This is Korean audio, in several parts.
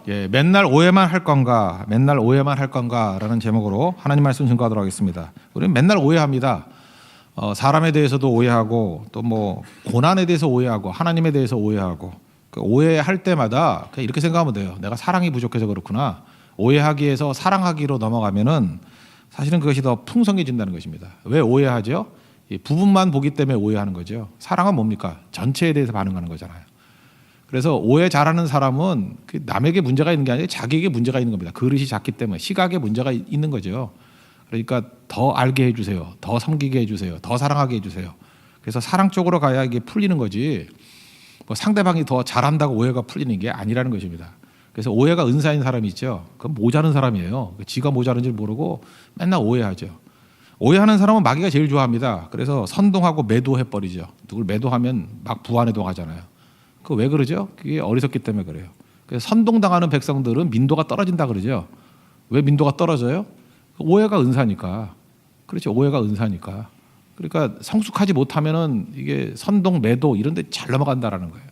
예, 맨날 오해만 할 건가, 맨날 오해만 할 건가라는 제목으로 하나님 말씀 증거하도록 하겠습니다. 우리는 맨날 오해합니다. 사람에 대해서도 오해하고 또 뭐 고난에 대해서 오해하고 하나님에 대해서 오해하고 그 오해할 때마다 그냥 이렇게 생각하면 돼요. 내가 사랑이 부족해서 그렇구나. 오해하기에서 사랑하기로 넘어가면은 사실은 그것이 더 풍성해진다는 것입니다. 왜 오해하죠? 이 부분만 보기 때문에 오해하는 거죠. 사랑은 뭡니까? 전체에 대해서 반응하는 거잖아요. 그래서 오해 잘하는 사람은 남에게 문제가 있는 게 아니라 자기에게 문제가 있는 겁니다. 그릇이 작기 때문에 시각에 문제가 있는 거죠. 그러니까 더 알게 해주세요. 더 섬기게 해주세요. 더 사랑하게 해주세요. 그래서 사랑 쪽으로 가야 이게 풀리는 거지 뭐 상대방이 더 잘한다고 오해가 풀리는 게 아니라는 것입니다. 그래서 오해가 은사인 사람이 있죠. 그건 모자른 사람이에요. 지가 모자른 줄 모르고 맨날 오해하죠. 오해하는 사람은 마귀가 제일 좋아합니다. 그래서 선동하고 매도해버리죠. 누굴 매도하면 막 부안해도 하잖아요. 그 왜 그러죠? 그게 어리석기 때문에 그래요. 그래서 선동당하는 백성들은 민도가 떨어진다 그러죠. 왜 민도가 떨어져요? 오해가 은사니까. 그렇죠. 오해가 은사니까. 그러니까 성숙하지 못하면은 이게 선동, 매도 이런 데 잘 넘어간다라는 거예요.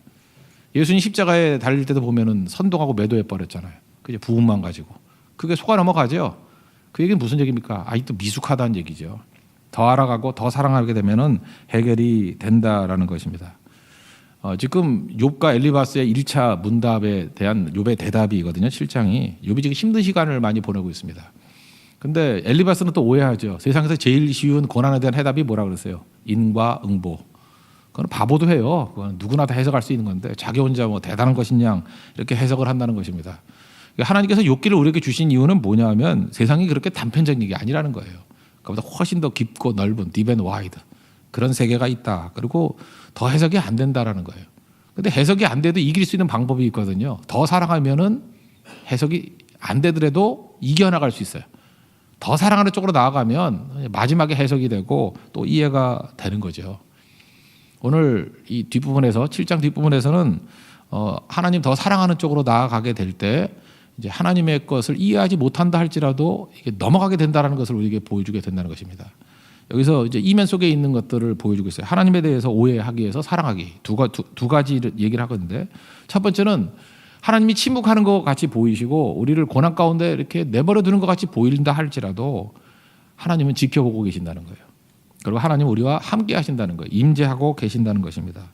예수님 십자가에 달릴 때도 보면은 선동하고 매도해 버렸잖아요. 그게 부분만 가지고. 그게 속아 넘어가죠. 그 얘기는 무슨 얘기입니까? 아직도 미숙하다는 얘기죠. 더 알아가고 더 사랑하게 되면은 해결이 된다라는 것입니다. 지금 욥과 엘리바스의 1차 문답에 대한 욥의 대답이거든요. 7장이. 욥이 지금 힘든 시간을 많이 보내고 있습니다. 근데 엘리바스는 또 오해하죠. 세상에서 제일 쉬운 고난에 대한 해답이 뭐라 그랬어요? 인과 응보. 그건 바보도 해요. 그건 누구나 다 해석할 수 있는 건데 자기 혼자 뭐 대단한 것이냐 이렇게 해석을 한다는 것입니다. 하나님께서 욥기를 우리에게 주신 이유는 뭐냐면 세상이 그렇게 단편적인 게 아니라는 거예요. 그보다 훨씬 더 깊고 넓은 딥 앤 와이드 그런 세계가 있다. 그리고 더 해석이 안 된다라는 거예요. 근데 해석이 안 돼도 이길 수 있는 방법이 있거든요. 더 사랑하면은 해석이 안 되더라도 이겨나갈 수 있어요. 더 사랑하는 쪽으로 나아가면 마지막에 해석이 되고 또 이해가 되는 거죠. 오늘 이 뒷부분에서 7장 뒷부분에서는 하나님 더 사랑하는 쪽으로 나아가게 될 때 이제 하나님의 것을 이해하지 못한다 할지라도 이게 넘어가게 된다는 것을 우리에게 보여주게 된다는 것입니다. 여기서 이제 이면 속에 있는 것들을 보여주고 있어요. 하나님에 대해서 오해하기 위해서 사랑하기 두 가지 얘기를 하거든요. 첫 번째는 하나님이 침묵하는 것 같이 보이시고 우리를 고난 가운데 이렇게 내버려 두는 것 같이 보인다 할지라도 하나님은 지켜보고 계신다는 거예요. 그리고 하나님은 우리와 함께 하신다는 거예요. 임재하고 계신다는 것입니다.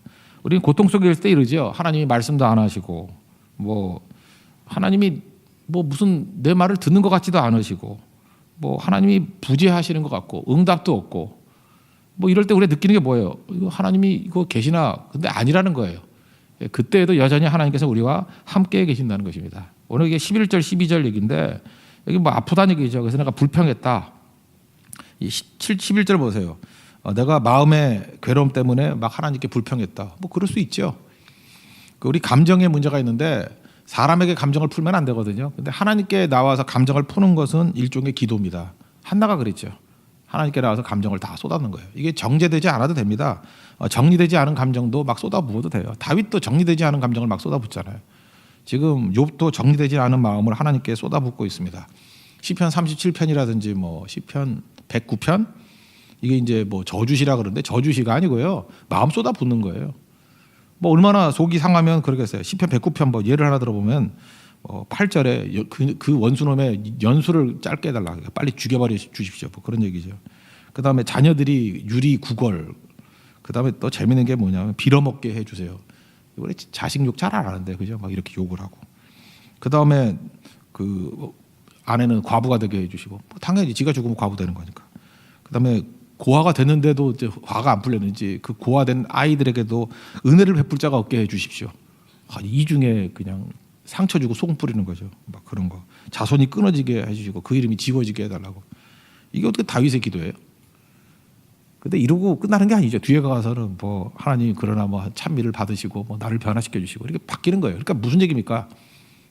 우리는 고통 속에 있을 때 이러죠. 하나님이 말씀도 안 하시고 뭐 하나님이 뭐 무슨 내 말을 듣는 것 같지도 않으시고 뭐 하나님이 부재하시는 것 같고 응답도 없고 뭐 이럴 때 우리가 느끼는 게 뭐예요? 이거 하나님이 이거 계시나? 근데 아니라는 거예요. 그때에도 여전히 하나님께서 우리와 함께 계신다는 것입니다. 오늘 이게 11절 12절 얘기인데 여기 뭐 아프다는 얘기죠. 그래서 내가 불평했다. 11절 보세요. 내가 마음의 괴로움 때문에 막 하나님께 불평했다. 뭐 그럴 수 있죠. 우리 감정에 문제가 있는데 사람에게 감정을 풀면 안 되거든요. 근데 하나님께 나와서 감정을 푸는 것은 일종의 기도입니다. 한나가 그랬죠. 하나님께 나와서 감정을 다 쏟아놓는 거예요. 이게 정제되지 않아도 됩니다. 정리되지 않은 감정도 막 쏟아부어도 돼요. 다윗도 정리되지 않은 감정을 막 쏟아붓잖아요. 지금 욥도 정리되지 않은 마음을 하나님께 쏟아붓고 있습니다. 시편 37편이라든지 뭐 시편 109편 이게 이제 뭐 저주시라 그러는데 저주시가 아니고요. 마음 쏟아붓는 거예요. 뭐 얼마나 속이 상하면 그러겠어요. 시편 109편 뭐 예를 하나 들어보면 8절에 그 원수놈의 연수를 짧게 해달라. 빨리 죽여버려 주십시오. 뭐 그런 얘기죠. 그 다음에 자녀들이 유리 구걸. 그 다음에 또 재밌는 게 뭐냐면 빌어먹게 해주세요. 원래 자식 욕 잘 안 하는데 그죠? 막 이렇게 욕을 하고. 그 다음에 그 아내는 과부가 되게 해주시고. 뭐 당연히 지가 죽으면 과부 되는 거니까. 그 다음에 고아가 됐는데도 이제 화가 안 풀렸는지 그 고아된 아이들에게도 은혜를 베풀 자가 없게 해주십시오. 이 중에 그냥 상처 주고 속 뿌리는 거죠. 막 그런 거. 자손이 끊어지게 해주시고 그 이름이 지워지게 해달라고. 이게 어떻게 다윗의 기도예요? 근데 이러고 끝나는 게 아니죠. 뒤에 가서는 뭐 하나님 그러나 뭐 찬미를 받으시고 뭐 나를 변화시켜 주시고 이렇게 바뀌는 거예요. 그러니까 무슨 얘기입니까?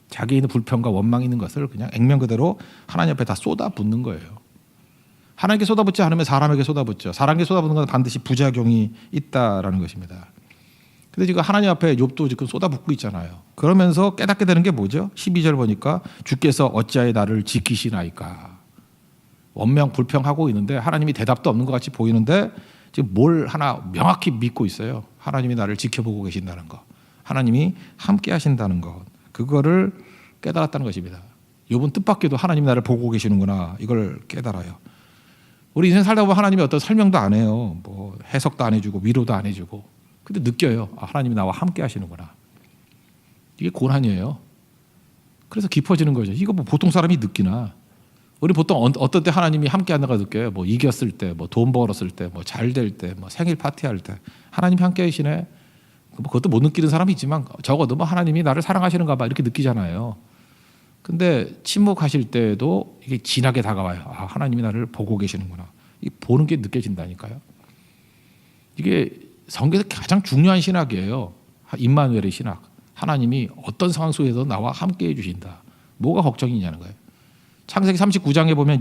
자기 있는 불평과 원망이 있는 것을 그냥 액면 그대로 하나님 앞에 다 쏟아붓는 거예요. 하나님께 쏟아붓지 않으면 사람에게 쏟아붓죠. 사람에게 쏟아붓는 건 반드시 부작용이 있다라는 것입니다. 근데 지금 하나님 앞에 욥도 지금 쏟아붓고 있잖아요. 그러면서 깨닫게 되는 게 뭐죠? 12절 보니까 주께서 어찌하여 나를 지키시나이까. 원명 불평하고 있는데 하나님이 대답도 없는 것 같이 보이는데 지금 뭘 하나 명확히 믿고 있어요. 하나님이 나를 지켜보고 계신다는 것. 하나님이 함께 하신다는 것. 그거를 깨달았다는 것입니다. 욥은 뜻밖에도 하나님 나를 보고 계시는구나 이걸 깨달아요. 우리 인생 살다 보면 하나님이 어떤 설명도 안 해요. 뭐 해석도 안 해주고 위로도 안 해주고. 근데 느껴요. 아, 하나님이 나와 함께 하시는구나. 이게 고난이에요. 그래서 깊어지는 거죠. 이거 뭐 보통 사람이 느끼나. 우리 보통 어떤 때 하나님이 함께 한다고 느껴요. 뭐 이겼을 때, 뭐 돈 벌었을 때, 뭐 잘 될 때, 뭐 생일 파티할 때 하나님이 함께 하시네. 뭐 그것도 못 느끼는 사람이 있지만 적어도 뭐 하나님이 나를 사랑하시는가 봐 이렇게 느끼잖아요. 근데 침묵하실 때도 이게 진하게 다가와요. 아, 하나님이 나를 보고 계시는구나. 이 보는 게 느껴진다니까요. 이게 성경에서 가장 중요한 신학이에요. 임마누엘의 신학. 하나님이 어떤 상황 속에서 나와 함께 해주신다. 뭐가 걱정이냐는 거예요. 창세기 39장에 보면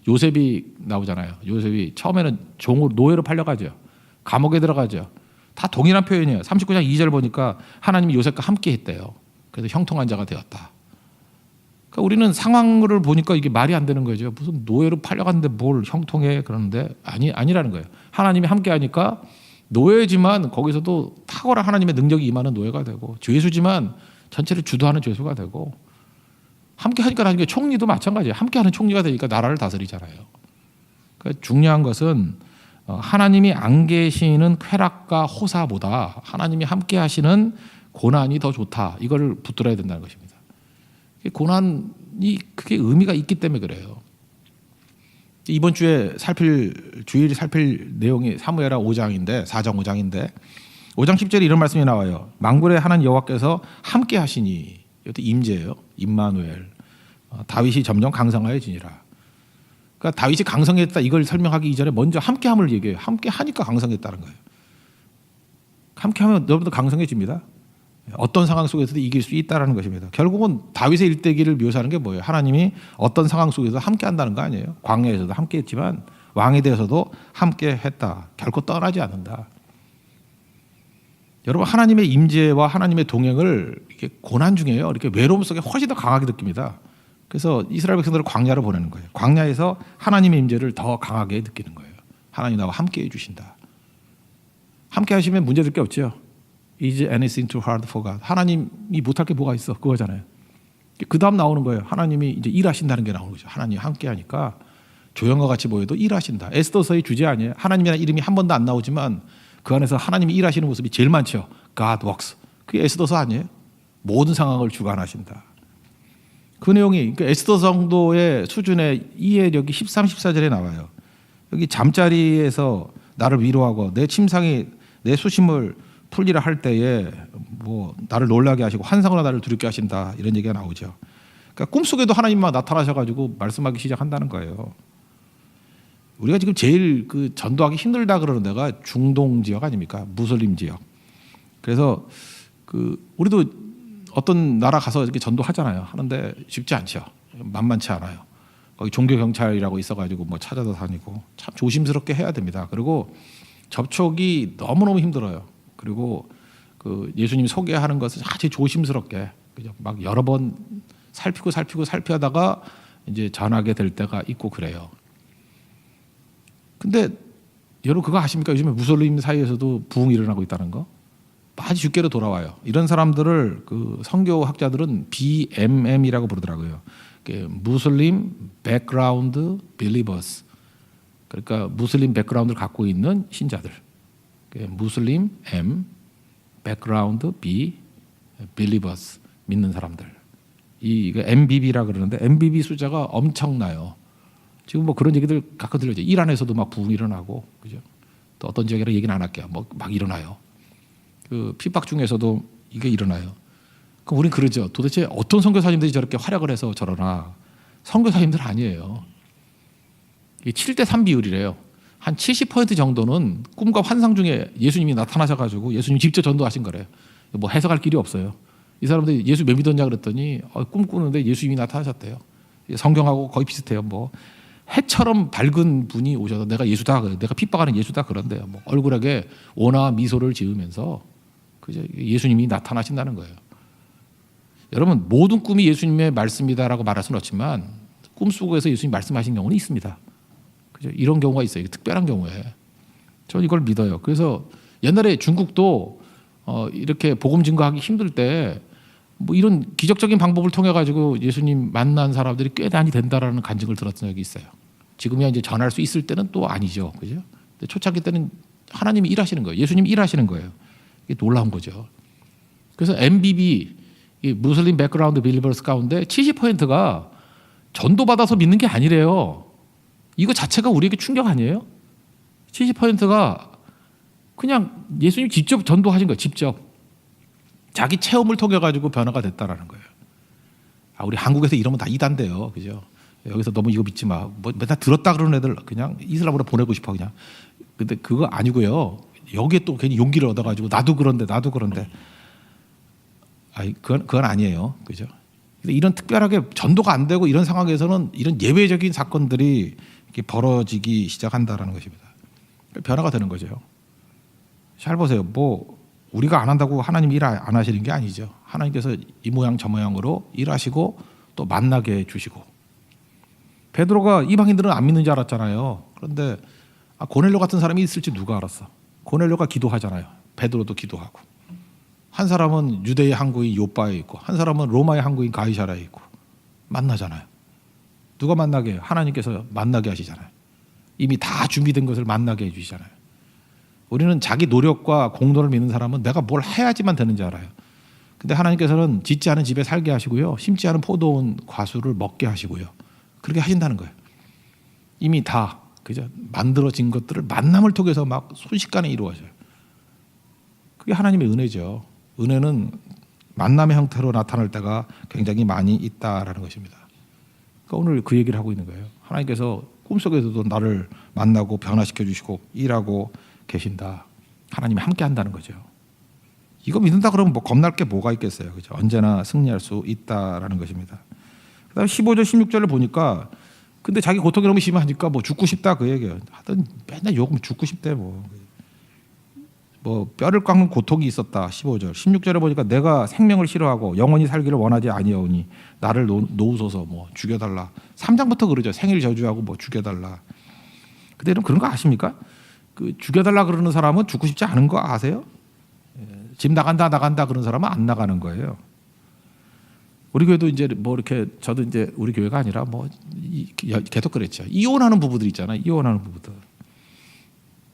요셉이 나오잖아요. 요셉이 처음에는 종으로 노예로 팔려가죠. 감옥에 들어가죠. 다 동일한 표현이에요. 39장 2절 보니까 하나님이 요셉과 함께 했대요. 그래서 형통한 자가 되었다. 그러니까 우리는 상황을 보니까 이게 말이 안 되는 거죠. 무슨 노예로 팔려갔는데 뭘 형통해 그러는데 아니라는 거예요. 하나님이 함께 하니까 노예지만 거기서도 탁월한 하나님의 능력이 임하는 노예가 되고 죄수지만 전체를 주도하는 죄수가 되고 함께 하니까 나중에 총리도 마찬가지예요. 함께 하는 총리가 되니까 나라를 다스리잖아요. 그러니까 중요한 것은 하나님이 안 계시는 쾌락과 호사보다 하나님이 함께 하시는 고난이 더 좋다. 이걸 붙들어야 된다는 것입니다. 고난이 그게 의미가 있기 때문에 그래요. 이번 주에 주일에 살필 내용이 사무엘하 5장인데 4장 5장인데 5장 10절에 이런 말씀이 나와요. 만군의 하나님 여호와께서 함께 하시니 이것도 임재예요. 임마누엘. 다윗이 점점 강성하여지니라. 그러니까 다윗이 강성했다 이걸 설명하기 이전에 먼저 함께함을 얘기해요. 함께 하니까 강성했다는 거예요. 함께하면 여러분도 강성해집니다. 어떤 상황 속에서도 이길 수 있다는 것입니다. 결국은 다윗의 일대기를 묘사하는 게 뭐예요? 하나님이 어떤 상황 속에서 함께 한다는 거 아니에요? 광야에서도 함께 했지만 왕에 대해서도 함께 했다. 결코 떠나지 않는다. 여러분 하나님의 임재와 하나님의 동행을 이렇게 고난 중에요. 이렇게 외로움 속에 훨씬 더 강하게 느낍니다. 그래서 이스라엘 백성들을 광야로 보내는 거예요. 광야에서 하나님의 임재를 더 강하게 느끼는 거예요. 하나님 나와 함께 해주신다. 함께 하시면 문제될 게 없죠. Is anything too hard for God? 하나님이 못할 게 뭐가 있어? 그거잖아요. 그 다음 나오는 거예요. 하나님이 이제 일하신다는 게 나오는 거죠. 하나님 함께 하니까 조형과 같이 보여도 일하신다. 에스더서의 주제 아니에요. 하나님이라는 이름이 한 번도 안 나오지만 그 안에서 하나님이 일하시는 모습이 제일 많죠. God works. 그게 에스더서 아니에요? 모든 상황을 주관하신다. 그 내용이 그러니까 에스더 정도의 수준의 이해력이 13, 14절에 나와요. 여기 잠자리에서 나를 위로하고 내 침상이 내 수심을 풀리라 할 때에 뭐 나를 놀라게 하시고 환상으로 나를 두렵게 하신다 이런 얘기가 나오죠. 그러니까 꿈속에도 하나님만 나타나셔가지고 말씀하기 시작한다는 거예요. 우리가 지금 제일 그 전도하기 힘들다 그러는 데가 중동 지역 아닙니까? 무슬림 지역. 그래서 그 우리도 어떤 나라 가서 이렇게 전도하잖아요. 하는데 쉽지 않죠. 만만치 않아요. 거기 종교 경찰이라고 있어가지고 뭐 찾아도 다니고 참 조심스럽게 해야 됩니다. 그리고 접촉이 너무너무 힘들어요. 그리고 그 예수님 소개하는 것을 아주 조심스럽게 그죠? 막 여러 번 살피하다가 이제 전하게 될 때가 있고 그래요. 근데 여러분 그거 아십니까? 요즘에 무슬림 사이에서도 부흥이 일어나고 있다는 거. 많이 주께로 돌아와요. 이런 사람들을 그 선교학자들은 BMM이라고 부르더라고요. 무슬림 백그라운드 빌리버스. 그러니까 무슬림 백그라운드를 갖고 있는 신자들. 무슬림 M, 백그라운드 B, 빌리버스 믿는 사람들. 이 MBB라 그러는데 MBB 숫자가 엄청나요. 지금 뭐 그런 얘기들 가끔 들려죠. 이란에서도 막 부흥이 일어나고, 그죠? 또 어떤 지역이라 얘기는 안 할게요. 뭐 막 일어나요. 그 핍박 중에서도 이게 일어나요. 그럼 우린 그러죠. 도대체 어떤 선교사님들이 저렇게 활약을 해서 저러나? 선교사님들 아니에요. 이게 7대3 비율이래요. 한 70% 정도는 꿈과 환상 중에 예수님이 나타나셔가지고 예수님 직접 전도하신 거래요. 뭐 해석할 길이 없어요. 이 사람들이 예수 왜 믿었냐 그랬더니 꿈꾸는데 예수님이 나타나셨대요. 성경하고 거의 비슷해요. 뭐 해처럼 밝은 분이 오셔서 내가 예수다, 내가 핍박하는 예수다 그런데요. 뭐 얼굴에 온화와 미소를 지으면서 그죠? 예수님이 나타나신다는 거예요. 여러분 모든 꿈이 예수님의 말씀이다라고 말할 수는 없지만 꿈속에서 예수님 말씀하신 경우는 있습니다. 그죠? 이런 경우가 있어요. 특별한 경우에 저는 이걸 믿어요. 그래서 옛날에 중국도 이렇게 복음 증거하기 힘들 때 뭐 이런 기적적인 방법을 통해 가지고 예수님 만난 사람들이 꽤 많이 된다라는 간증을 들었던 적이 있어요. 지금이야 이제 전할 수 있을 때는 또 아니죠, 그죠? 근데 초창기 때는 하나님이 일하시는 거예요. 예수님 일하시는 거예요. 이게 놀라운 거죠. 그래서 MBB 이 무슬림 백그라운드 빌리버스 가운데 70%가 전도받아서 믿는 게 아니래요. 이거 자체가 우리에게 충격 아니에요? 70%가 그냥 예수님 직접 전도하신 거예요. 직접. 자기 체험을 통해 가지고 변화가 됐다라는 거예요. 우리 한국에서 이러면 다 이단돼요. 그죠? 여기서 너무 이거 믿지 마. 뭐 맨날 들었다 그러는 애들 그냥 이슬람으로 보내고 싶어 그냥. 근데 그거 아니고요. 여기에 또 괜히 용기를 얻어 가지고 나도 그런데. 그건 아니에요. 그죠? 근데 이런 특별하게 전도가 안 되고 이런 상황에서는 이런 예외적인 사건들이 이렇게 벌어지기 시작한다라는 것입니다. 변화가 되는 거죠. 잘 보세요. 뭐 우리가 안 한다고 하나님 일 안 하시는 게 아니죠. 하나님께서 이 모양 저 모양으로 일하시고 또 만나게 해주시고. 베드로가 이방인들은 안 믿는 줄 알았잖아요. 그런데 고넬료 같은 사람이 있을지 누가 알았어. 고넬료가 기도하잖아요. 베드로도 기도하고. 한 사람은 유대의 항구인 요빠에 있고 한 사람은 로마의 항구인 가이사라에 있고 만나잖아요. 누가 만나게 해요? 하나님께서 만나게 하시잖아요. 이미 다 준비된 것을 만나게 해주시잖아요. 우리는 자기 노력과 공로를 믿는 사람은 내가 뭘 해야지만 되는 줄 알아요. 근데 하나님께서는 짓지 않은 집에 살게 하시고요. 심지 않은 포도원 과수를 먹게 하시고요. 그렇게 하신다는 거예요. 이미 다 그죠? 만들어진 것들을 만남을 통해서 막 순식간에 이루어져요. 그게 하나님의 은혜죠. 은혜는 만남의 형태로 나타날 때가 굉장히 많이 있다라는 것입니다. 그러니까 오늘 그 얘기를 하고 있는 거예요. 하나님께서 꿈속에서도 나를 만나고 변화시켜 주시고 일하고 계신다. 하나님이 함께 한다는 거죠. 이거 믿는다 그러면 뭐 겁날 게 뭐가 있겠어요. 그죠? 언제나 승리할 수 있다라는 것입니다. 그다음에 15절 16절을 보니까 근데 자기 고통이 너무 심하니까 뭐 죽고 싶다 그 얘기예요. 하여튼 맨날 욕하면 죽고 싶대 뭐 뼈를 깎는 고통이 있었다. 15절 16절에 보니까 내가 생명을 싫어하고 영원히 살기를 원하지 아니하오니 나를 놓으소서 뭐 죽여달라. 3장부터 그러죠. 생일 저주하고 뭐 죽여달라. 근데 여러분 그런 거 아십니까? 그 죽여달라 그러는 사람은 죽고 싶지 않은 거 아세요? 집 나간다 그런 사람은 안 나가는 거예요. 우리 교회도 이제 뭐 이렇게 저도 이제 우리 교회가 아니라 뭐 계속 그랬죠. 이혼하는 부부들 있잖아요. 이혼하는 부부들.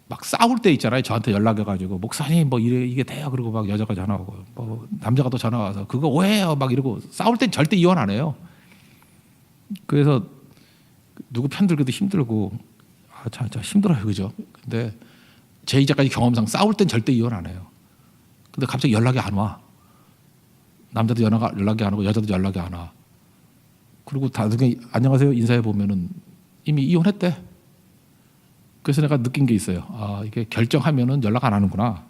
막 싸울 때 있잖아요. 저한테 연락해가지고 목사님 뭐 이게 돼요. 그러고 막 여자가 전화 오고 뭐 남자가 또 전화 와서 그거 오해요. 막 이러고 싸울 땐 절대 이혼 안 해요. 그래서 누구 편 들기도 힘들고 진짜 힘들어요, 그죠? 근데 제 이제까지 경험상 싸울 땐 절대 이혼 안 해요. 근데 갑자기 연락이 안 와. 남자도 연락이 안 오고 여자도 연락이 안 와. 그리고 나중에 안녕하세요 인사해 보면은 이미 이혼했대. 그래서 내가 느낀 게 있어요. 이게 결정하면은 연락 안 하는구나.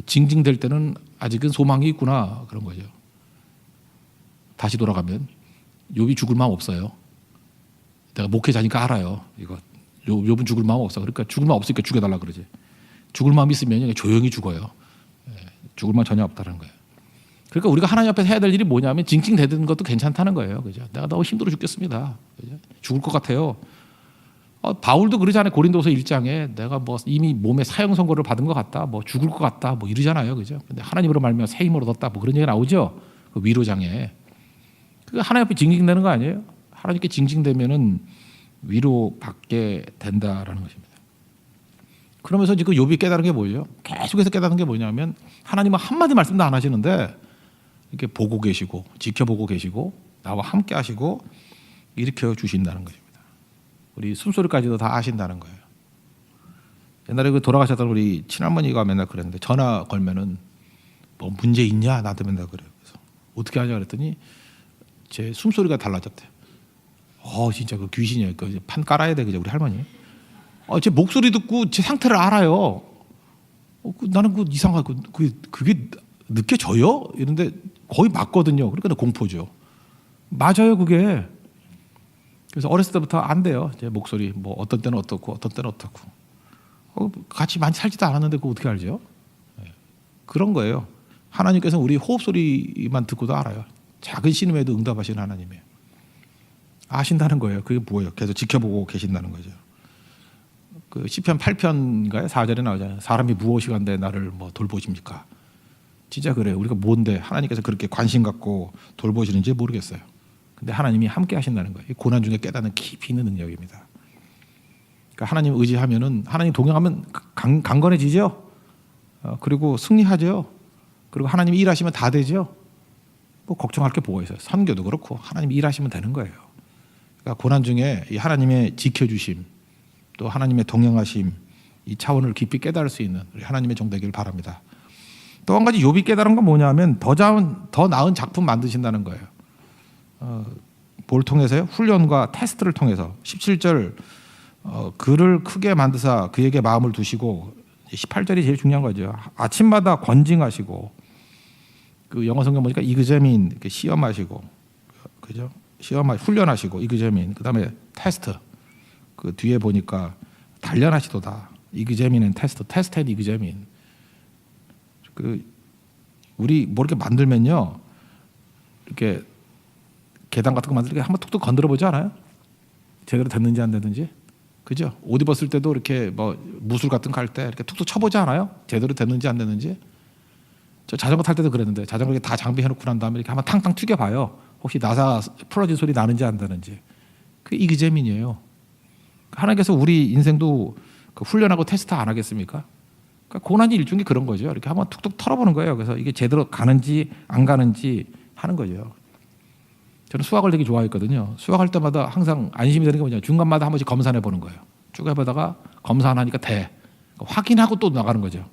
징징댈 때는 아직은 소망이 있구나 그런 거죠. 다시 돌아가면 욥이 죽을 마음 없어요. 내가 목회자니까 알아요. 이거 욥은 죽을 마음 없어. 그러니까 죽을 마음 없으니까 죽여달라 그러지. 죽을 마음 있으면 조용히 죽어요. 죽을 마음 전혀 없다는 거예요. 그러니까 우리가 하나님 앞에서 해야 될 일이 뭐냐면 징징대는 것도 괜찮다는 거예요. 그죠? 내가 너무 힘들어 죽겠습니다. 그죠? 죽을 것 같아요. 바울도 그러잖아요. 고린도서 1장에 내가 뭐 이미 몸에 사형 선고를 받은 것 같다. 뭐 죽을 것 같다. 뭐 이러잖아요. 그죠? 근데 하나님으로 말미암아 새 힘을 얻었다. 뭐 그런 얘기가 나오죠. 그 위로장에. 그게 하나님 앞에 징징대는 거 아니에요? 하나님께 징징대면은 위로받게 된다라는 것입니다. 그러면서 지금 욥이 깨달은 게 뭐예요? 계속해서 깨달은 게 뭐냐면 하나님은 한마디 말씀도 안 하시는데 이렇게 보고 계시고 지켜보고 계시고 나와 함께 하시고 일으켜 주신다는 것입니다. 우리 숨소리까지도 다 아신다는 거예요. 옛날에 그 돌아가셨던 우리 친할머니가 맨날 그랬는데 전화 걸면은 뭐 문제 있냐 나한테 맨날 그래요. 그래서 어떻게 하냐 그랬더니 제 숨소리가 달라졌대요. 진짜 그 귀신이에요. 그 판 깔아야 돼 그죠 우리 할머니. 제 목소리 듣고 제 상태를 알아요. 나는 그 이상하고 그게 느껴져요? 이런데 거의 맞거든요. 그러니까 공포죠. 맞아요 그게. 그래서 어렸을 때부터 안 돼요. 제 목소리 뭐 어떤 때는 어떻고 어떤 때는 어떻고. 같이 많이 살지도 않았는데 그거 어떻게 알죠? 그런 거예요. 하나님께서 우리 호흡 소리만 듣고도 알아요. 작은 신음에도 응답하시는 하나님이에요. 아신다는 거예요. 그게 뭐예요? 계속 지켜보고 계신다는 거죠. 그 시편 8편인가요? 4절에 나오잖아요. 사람이 무엇이 간데 나를 뭐 돌보십니까? 진짜 그래요. 우리가 뭔데 하나님께서 그렇게 관심 갖고 돌보시는지 모르겠어요. 근데 하나님이 함께 하신다는 거예요. 이 고난 중에 깨닫는 깊이 있는 능력입니다. 그러니까 하나님 의지하면은 하나님 동행하면 강건해지죠. 그리고 승리하죠. 그리고 하나님이 일하시면 다 되죠. 뭐 걱정할 게 뭐가 있어요. 선교도 그렇고 하나님이 일하시면 되는 거예요. 그러니까 고난 중에 이 하나님의 지켜주심 또 하나님의 동행하심 이 차원을 깊이 깨달을 수 있는 우리 하나님의 종 되기를 바랍니다. 또 한 가지 욥이 깨달은 건 뭐냐면 더 나은 작품 만드신다는 거예요. 뭘 통해서요? 훈련과 테스트를 통해서 17절 그를 크게 만드사 그에게 마음을 두시고 18절이 제일 중요한 거죠. 아침마다 권징하시고 그 영어 성경 보니까 이그제민 시험하시고 그죠? 훈련하시고 이그제민 그다음에 테스트 그 뒤에 보니까 단련하시도다. 이그제민은 테스트 앤 이그제민. 그 우리 뭐 이렇게 만들면요. 이렇게 계단 같은 거 만들 때 한번 툭툭 건드려 보지 않아요? 제대로 됐는지 안 됐는지. 그죠? 옷 입었을 때도 이렇게 뭐 무술 같은 거 할 때 이렇게 툭툭 쳐보지 않아요? 제대로 됐는지 안 됐는지. 저 자전거 탈 때도 그랬는데 자전거 다 장비해놓고 난 다음에 이렇게 한번 탕탕 튀겨봐요. 혹시 나사 풀어진 소리 나는지 안 나는지. 그게 이그제민이에요. 하나님께서 우리 인생도 그 훈련하고 테스트 안 하겠습니까? 그러니까 고난이 일종의 그런 거죠. 이렇게 한번 툭툭 털어보는 거예요. 그래서 이게 제대로 가는지 안 가는지 하는 거죠. 저는 수학을 되게 좋아했거든요. 수학할 때마다 항상 안심이 되는 게 뭐냐. 중간마다 한 번씩 검사해 보는 거예요. 쭉 해보다가 검사 안 하니까 돼. 확인하고 또 나가는 거죠.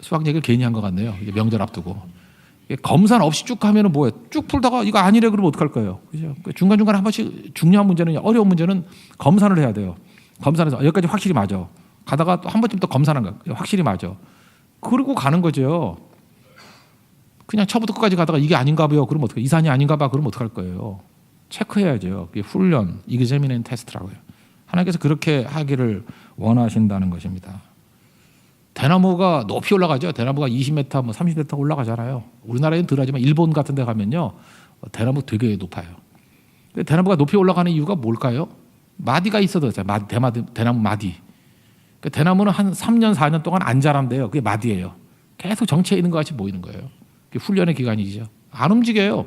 수학 얘기를 괜히 한 것 같네요. 이제 명절 앞두고. 검사 없이 쭉 하면 뭐예요? 쭉 풀다가 이거 아니래 그러면 어떡할 거예요? 그죠? 중간중간에 한 번씩 중요한 문제는 어려운 문제는 검사를 해야 돼요. 검사를 해서 여기까지 확실히 맞아. 가다가 또 한 번쯤 더 검사하는 거예요. 확실히 맞아. 그러고 가는 거죠. 그냥 처음부터 끝까지 가다가 이게 아닌가 봐요. 그러면 어떡해? 이산이 아닌가 봐. 그러면 어떡할 거예요? 체크해야죠. 그게 훈련, 이그제미넨 테스트라고요. 하나님께서 그렇게 하기를 원하신다는 것입니다. 대나무가 높이 올라가죠. 대나무가 20m, 뭐 30m 올라가잖아요. 우리나라에는 덜하지만 일본 같은 데 가면요. 대나무 되게 높아요. 대나무가 높이 올라가는 이유가 뭘까요? 마디가 있어도 대나무 마디. 대나무는 한 3년, 4년 동안 안 자란대요. 그게 마디예요. 계속 정체에 있는 것 같이 보이는 거예요. 그게 훈련의 기간이죠. 안 움직여요.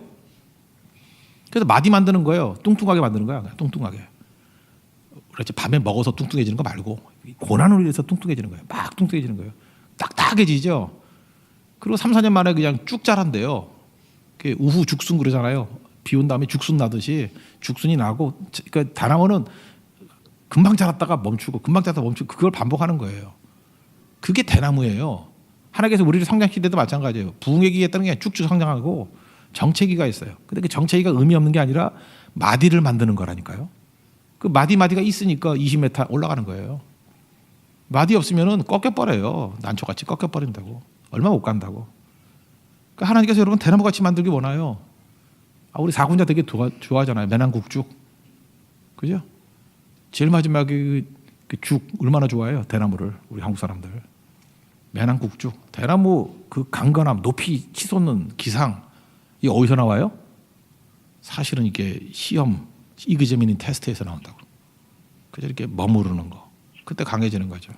그래서 마디 만드는 거예요. 뚱뚱하게 만드는 거야. 뚱뚱하게. 그렇지. 밤에 먹어서 뚱뚱해지는 거 말고 고난으로 인해서 뚱뚱해지는 거예요. 막 뚱뚱해지는 거예요. 딱딱해지죠. 그리고 3, 4년 만에 그냥 쭉 자란대요. 우후 죽순 그러잖아요. 비 온 다음에 죽순 나듯이 죽순이 나고 그러니까 대나무는 금방 자랐다가 멈추고 금방 자랐다가 멈추고 그걸 반복하는 거예요. 그게 대나무예요. 하나님께서 우리를 성장시킬 때도 마찬가지예요. 부흥의 기에 따른 게 쭉쭉 성장하고 정체기가 있어요. 근데 그 정체기가 의미 없는 게 아니라 마디를 만드는 거라니까요. 그 마디가 있으니까 20m 올라가는 거예요. 마디 없으면은 꺾여버려요. 난초같이 꺾여버린다고. 얼마 못 간다고. 그러니까 하나님께서 여러분 대나무같이 만들기 원해요. 우리 사군자 되게 좋아하잖아요. 매난국죽. 그죠? 제일 마지막에 그 죽 얼마나 좋아해요. 대나무를. 우리 한국 사람들. 매난국죽. 대나무 그 강건함, 높이 치솟는 기상. 이게 어디서 나와요? 사실은 이게 시험, 이그제미닌 테스트에서 나온다고. 그래서 이렇게 머무르는 거. 그때 강해지는 거죠.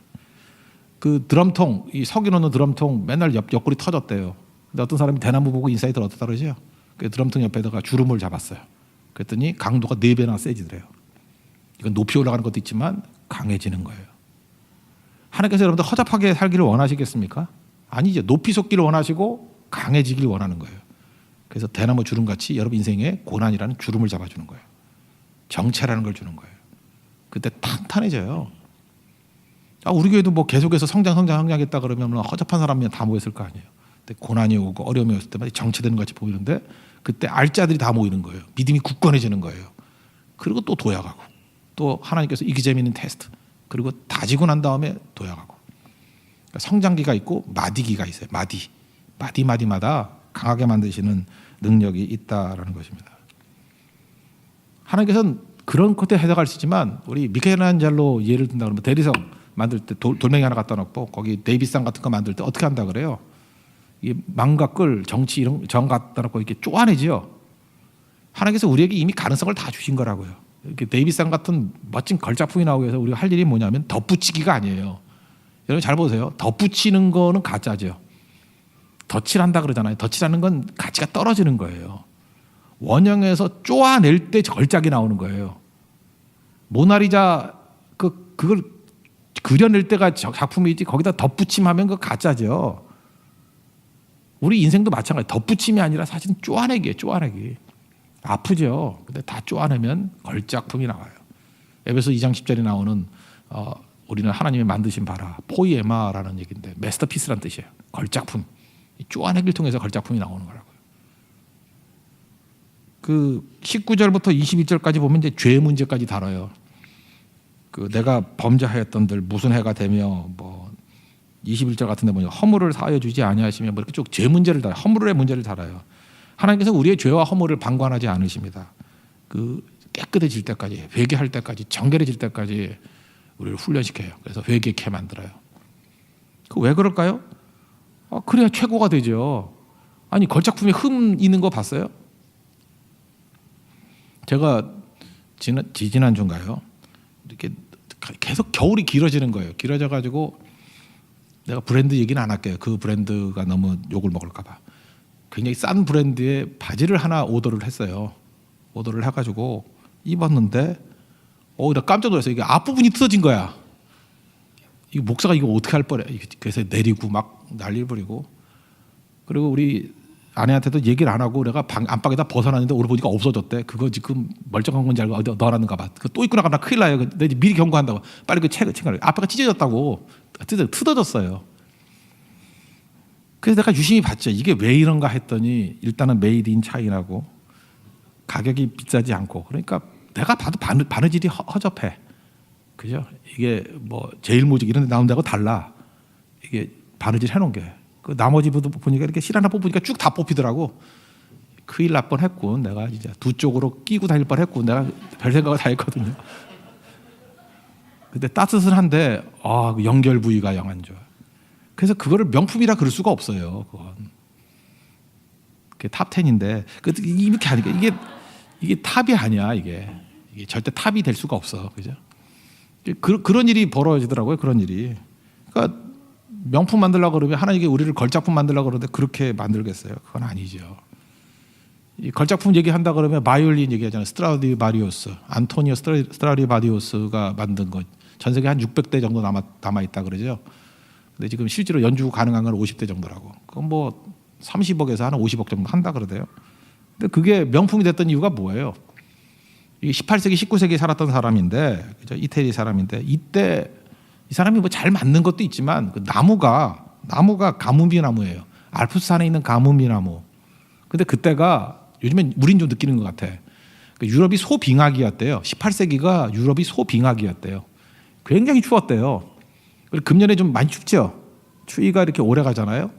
그 드럼통, 이 석유 넣는 드럼통 맨날 옆구리 터졌대요. 근데 어떤 사람이 대나무 보고 인사이트를 어떻다 그러죠? 그 드럼통 옆에다가 주름을 잡았어요. 그랬더니 강도가 4배나 세지더래요. 이건 높이 올라가는 것도 있지만 강해지는 거예요. 하나님께서 여러분들 허접하게 살기를 원하시겠습니까? 아니죠. 높이 솟기를 원하시고 강해지기를 원하는 거예요. 그래서 대나무 주름같이 여러분 인생에 고난이라는 주름을 잡아주는 거예요. 정체라는 걸 주는 거예요. 그때 탄탄해져요. 우리 교회도 뭐 계속해서 성장했다 그러면 허접한 사람이 다 모였을 거 아니에요. 근데 고난이 오고 어려움이 왔을 때마다 정체되는 것 같이 보이는데 그때 알짜들이 다 모이는 거예요. 믿음이 굳건해지는 거예요. 그리고 또 도약하고 또 하나님께서 이기재미있는 테스트 그리고 다지고 난 다음에 도약하고 그러니까 성장기가 있고 마디기가 있어요. 마디마다 강하게 만드시는 능력이 있다라는 것입니다. 하나님께서는 그런 것에 해석할 수 있지만 우리 미켈란젤로 예를 든다 그러면 대리석 만들 때 돌멩이 하나 갖다 놓고 거기 데이비상 같은 거 만들 때 어떻게 한다 그래요? 이 망과 끌, 정치 이런 정 갖다 놓고 이렇게 쪼아내지요. 하나님께서 우리에게 이미 가능성을 다 주신 거라고요. 이렇게 데이비상 같은 멋진 걸작품이 나오기 위해서 우리가 할 일이 뭐냐면 덧붙이기가 아니에요. 여러분 잘 보세요. 덧붙이는 거는 가짜죠. 덧칠한다 그러잖아요. 덧칠하는 건 가치가 떨어지는 거예요. 원형에서 쪼아낼 때 걸작이 나오는 거예요. 모나리자 그걸 그려낼 때가 작품이지 거기다 덧붙임하면 그 가짜죠. 우리 인생도 마찬가지. 덧붙임이 아니라 사실은 쪼아내기예요. 쪼아내기. 아프죠. 근데 다 쪼아내면 걸작품이 나와요. 에베소 2장 10절에 나오는 우리는 하나님이 만드신 바라 포이에마라는 얘기인데 마스터피스란 뜻이에요. 걸작품. 쪼아내기를 통해서 걸작품이 나오는 거라고요. 그 19절부터 21절까지 보면 이제 죄 문제까지 다뤄요. 그 내가 범죄하였던들 무슨 해가 되며 뭐 21절 같은데 뭐냐 허물을 사하여 주지 아니하시며 뭐 이렇게 쭉 죄 문제를 다뤄요. 허물의 문제를 다뤄요. 하나님께서 우리의 죄와 허물을 방관하지 않으십니다. 그 깨끗해질 때까지 회개할 때까지 정결해질 때까지 우리를 훈련시켜요. 그래서 회개케 만들어요. 그 왜 그럴까요? 그래야 최고가 되죠. 아니 걸작품에 흠 있는 거 봤어요? 제가 지난주인가요? 이렇게 계속 겨울이 길어지는 거예요. 길어져 가지고 내가 브랜드 얘기는 안 할게요. 그 브랜드가 너무 욕을 먹을까 봐. 굉장히 싼 브랜드의 바지를 하나 오더를 했어요. 오더를 해가지고 입었는데 나 깜짝 놀랐어요. 이게 앞부분이 뜯어진 거야. 이 목사가 이거 어떻게 할 뻔해. 그래서 내리고 막 난리를 부리고 그리고 우리 아내한테도 얘기를 안 하고 내가 안방에다 벗어놨는데 오늘 보니까 없어졌대. 그거 지금 멀쩡한 건지 알고 어디 넣어놨는가 봐. 그거 또 입고 나가면 큰일 나요. 내가 미리 경고한다고. 빨리 그 책을 앞에가 찢어졌다고. 뜯어졌어요. 그래서 내가 유심히 봤죠. 이게 왜 이런가 했더니 일단은 메이드 인 차이나고 가격이 비싸지 않고 그러니까 내가 봐도 바느질이 허접해. 그죠? 이게 뭐 제일모직 이런 데 나온 데하고 달라. 이게 바느질 해놓은 게. 그 나머지 부분 보니까 이렇게 실 하나 뽑으니까 쭉 다 뽑히더라고. 큰일 날 뻔했고 내가 진짜 두 쪽으로 끼고 다닐 뻔했고 내가 별 생각을 다 했거든요. 근데 따뜻한데 연결 부위가 영 안 좋아. 그래서 그거를 명품이라 그럴 수가 없어요. 그건. 그게 탑 10인데 이렇게 하니까 이게 탑이 아니야. 이게 절대 탑이 될 수가 없어. 그죠? 그런 일이 벌어지더라고요. 그런 일이. 그러니까 명품 만들려고 그러면 하나님께 우리를 걸작품 만들려고 그러는데 그렇게 만들겠어요? 그건 아니죠. 이 걸작품 얘기한다 그러면 바이올린 얘기하잖아요. 스트라디바리우스, 안토니오 스트라디바리우스가 만든 것. 전 세계 한 600대 정도 남아 있다 그러죠. 근데 지금 실제로 연주 가능한 건 50대 정도라고. 그건 뭐 30억에서 한 50억 정도 한다 그러대요. 근데 그게 명품이 됐던 이유가 뭐예요? 이 18세기, 19세기에 살았던 사람인데, 그죠? 이태리 사람인데 이때 이 사람이 뭐 잘 맞는 것도 있지만 그 나무가 가뭄비 나무예요. 알프스산에 있는 가뭄비 나무. 근데 그때가 요즘엔 우린 좀 느끼는 것 같아. 유럽이 소빙하기였대요. 18세기가 유럽이 소빙하기였대요. 굉장히 추웠대요. 금년에 좀 많이 춥죠. 추위가 이렇게 오래 가잖아요.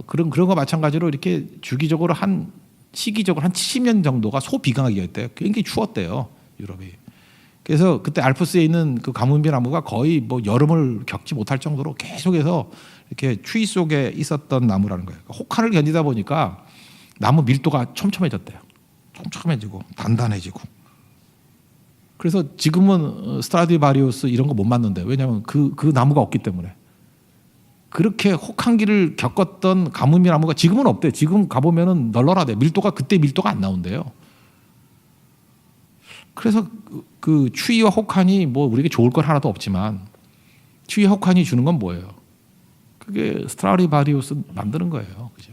그런 거 마찬가지로 이렇게 주기적으로 시기적으로 한 70년 정도가 소비강하기였대요. 굉장히 추웠대요, 유럽이. 그래서 그때 알프스에 있는 그 가뭄비 나무가 거의 뭐 여름을 겪지 못할 정도로 계속해서 이렇게 추위 속에 있었던 나무라는 거예요. 혹한을 견디다 보니까 나무 밀도가 촘촘해졌대요. 촘촘해지고 단단해지고. 그래서 지금은 스트라디바리우스 이런 거 못 맞는데 왜냐하면 그 나무가 없기 때문에. 그렇게 혹한기를 겪었던 가뭄비 나무가 지금은 없대. 지금 가보면은 널널하대. 그때 밀도가 안 나온대요. 그래서 그 추위와 혹한이 뭐 우리에게 좋을 건 하나도 없지만 추위와 혹한이 주는 건 뭐예요? 그게 스트라디바리우스 만드는 거예요. 그죠?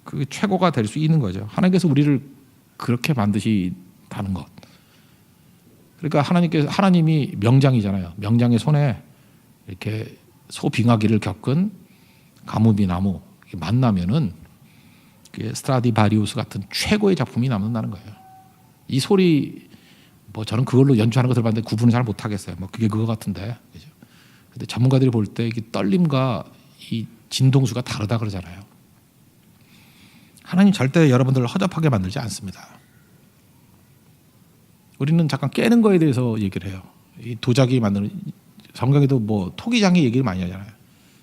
그게 최고가 될 수 있는 거죠. 하나님께서 우리를 그렇게 만드시다는 것. 그러니까 하나님이 명장이잖아요. 명장의 손에 이렇게 소빙하기를 겪은 가뭄비 나무 만나면은 스트라디바리우스 같은 최고의 작품이 남는다는 거예요. 이 소리 뭐 저는 그걸로 연주하는 거 들어봤는데 구분을 잘 못하겠어요. 뭐 그게 그거 같은데. 그죠? 근데 전문가들이 볼 때 이 떨림과 이 진동수가 다르다 그러잖아요. 하나님 절대 여러분들을 허접하게 만들지 않습니다. 우리는 잠깐 깨는 거에 대해서 얘기를 해요. 이 도자기 만드는 성경에도 뭐 토기장이 얘기를 많이 하잖아요.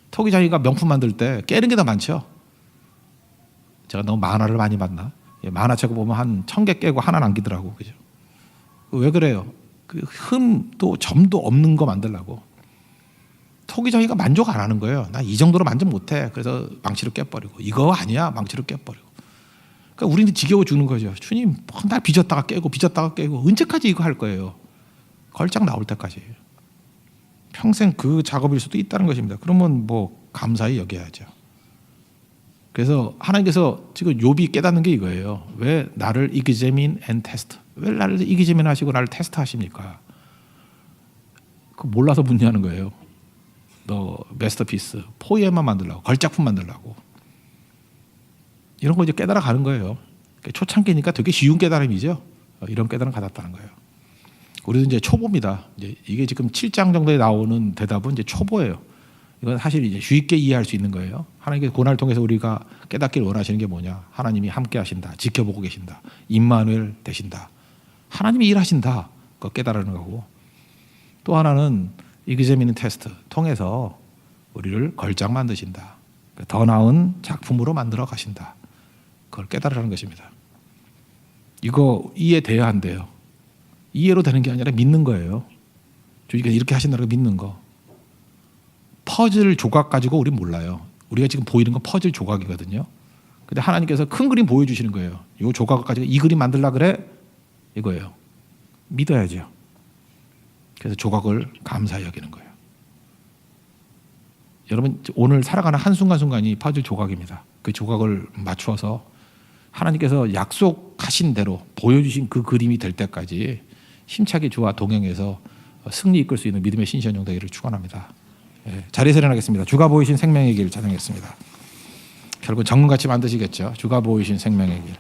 토기장이가 명품 만들 때 깨는 게 더 많죠. 제가 너무 만화를 많이 봤나? 만화책 보면 한 1000개 깨고 하나 남기더라고. 그죠? 왜 그래요? 그 흠도 점도 없는 거 만들라고. 토기정이가 만족 안 하는 거예요. 나 이 정도로 만족 못해. 그래서 망치로 깨버리고 이거 아니야 망치로 깨버리고. 그러니까 우리는 지겨워 죽는 거죠. 주님 날 빚었다가 깨고 빚었다가 깨고 언제까지 이거 할 거예요. 걸작 나올 때까지. 평생 그 작업일 수도 있다는 것입니다. 그러면 뭐 감사히 여겨야죠. 그래서 하나님께서 지금 욥이 깨닫는 게 이거예요. 왜 나를 examine and test? 왜 나를 examine 하시고 나를 테스트 하십니까? 그 몰라서 묻냐는 거예요. 너 마스터피스, 포에만 만들라고, 걸작품 만들라고. 이런 거 이제 깨달아 가는 거예요. 초창기니까 되게 쉬운 깨달음이죠. 이런 깨달음 받았다는 거예요. 우리도 이제 초보입니다. 이제 이게 지금 7장 정도에 나오는 대답은 이제 초보예요. 이건 사실 이제 쉽게 이해할 수 있는 거예요. 하나님께서 고난을 통해서 우리가 깨닫기를 원하시는 게 뭐냐? 하나님이 함께 하신다, 지켜보고 계신다, 임마누엘 되신다, 하나님이 일하신다. 그거 깨달으는 거고. 또 하나는 examine 테스트 통해서 우리를 걸작 만드신다. 더 나은 작품으로 만들어 가신다. 그걸 깨달으라는 것입니다. 이거 이해돼야 한대요. 이해로 되는 게 아니라 믿는 거예요. 주님께서 이렇게 하신다고 믿는 거. 퍼즐 조각 가지고 우리 몰라요. 우리가 지금 보이는 건 퍼즐 조각이거든요. 근데 하나님께서 큰 그림 보여주시는 거예요. 이 조각을 가지고 이 그림 만들라 그래? 이거예요. 믿어야죠. 그래서 조각을 감사히 여기는 거예요. 여러분 오늘 살아가는 한순간순간이 퍼즐 조각입니다. 그 조각을 맞추어서 하나님께서 약속하신 대로 보여주신 그 그림이 될 때까지 힘차게 주와 동행해서 승리 이끌 수 있는 믿음의 신시한 되기를 축원합니다. 자리에서 일어나겠습니다. 주가 보이신 생명의 길 찬양했습니다. 결국 정문같이 만드시겠죠. 주가 보이신 생명의 길.